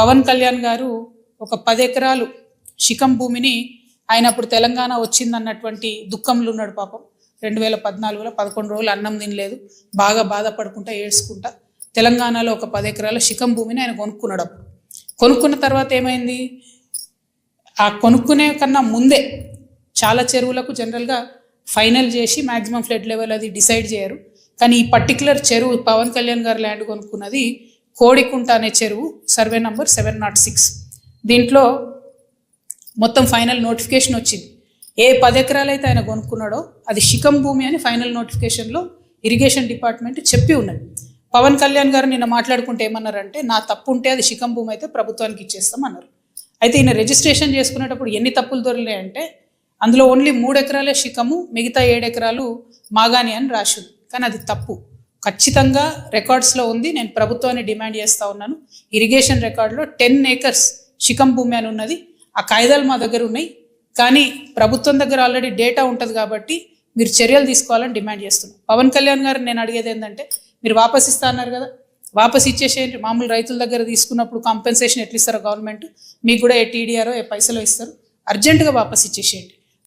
పవన్ కళ్యాణ్ గారు ఒక 10 ఎకరాలు శిఖం భూమిని ఆయన అప్పుడు తెలంగాణ వచ్చిందన్నటువంటి దుఃఖంలో ఉన్నాడు పాపం. 2014లో 11 రోజులు అన్నం తినలేదు, బాగా బాధపడుకుంటా ఏడ్చుకుంటా తెలంగాణలో ఒక 10 ఎకరాల శిఖం భూమిని ఆయన కొనుక్కున్నాడు. కొనుక్కున్న తర్వాత ఏమైంది, ఆ కొనుక్కునే కన్నా ముందే చాలా చెరువులకు జనరల్గా ఫైనల్ చేసి మ్యాక్సిమం ఫ్లడ్ లెవెల్ అది డిసైడ్ చేయరు. కానీ ఈ పర్టికులర్ చెరువు పవన్ కళ్యాణ్ గారు ల్యాండ్ కొనుక్కున్నది కోడికుంట అనే చెరువు, సర్వే నంబర్ 706. దీంట్లో మొత్తం ఫైనల్ నోటిఫికేషన్ వచ్చింది. ఏ 10 ఎకరాలు అయితే ఆయన కొనుక్కున్నాడో అది శిఖం భూమి అని ఫైనల్ నోటిఫికేషన్లో ఇరిగేషన్ డిపార్ట్మెంట్ చెప్పి ఉన్నది. పవన్ కళ్యాణ్ గారు నిన్న మాట్లాడుకుంటే ఏమన్నారంటే, నా తప్పు ఉంటే అది శిఖం భూమి అయితే ప్రభుత్వానికి ఇచ్చేస్తాం అన్నారు. అయితే ఈయన రిజిస్ట్రేషన్ చేసుకునేటప్పుడు ఎన్ని తప్పులు దొరికాయంటే, అందులో ఓన్లీ 3 ఎకరాలే శిఖము, మిగతా 7 ఎకరాలు మాగాని అని రాసింది. కానీ అది తప్పు, ఖచ్చితంగా రికార్డ్స్లో ఉంది. నేను ప్రభుత్వాన్ని డిమాండ్ చేస్తూ ఉన్నాను. ఇరిగేషన్ రికార్డులో 10 ఏకర్స్ శిఖం భూమి అని ఉన్నది. ఆ కాయిదాలు మా దగ్గర ఉన్నాయి, కానీ ప్రభుత్వం దగ్గర ఆల్రెడీ డేటా ఉంటుంది కాబట్టి మీరు చర్యలు తీసుకోవాలని డిమాండ్ చేస్తున్నాను. పవన్ కళ్యాణ్ గారు నేను అడిగేది ఏంటంటే, మీరు వాపస్ ఇస్తా అన్నారు కదా, వాపస్ ఇచ్చేసేయండి. మామూలు రైతుల దగ్గర తీసుకున్నప్పుడు కాంపెన్సేషన్ ఎట్లా ఇస్తారో గవర్నమెంట్, మీకు కూడా ఏ టీడీఆరో ఏ పైసలో ఇస్తారు, అర్జెంటుగా వాపస్ ఇచ్చేసేయండి.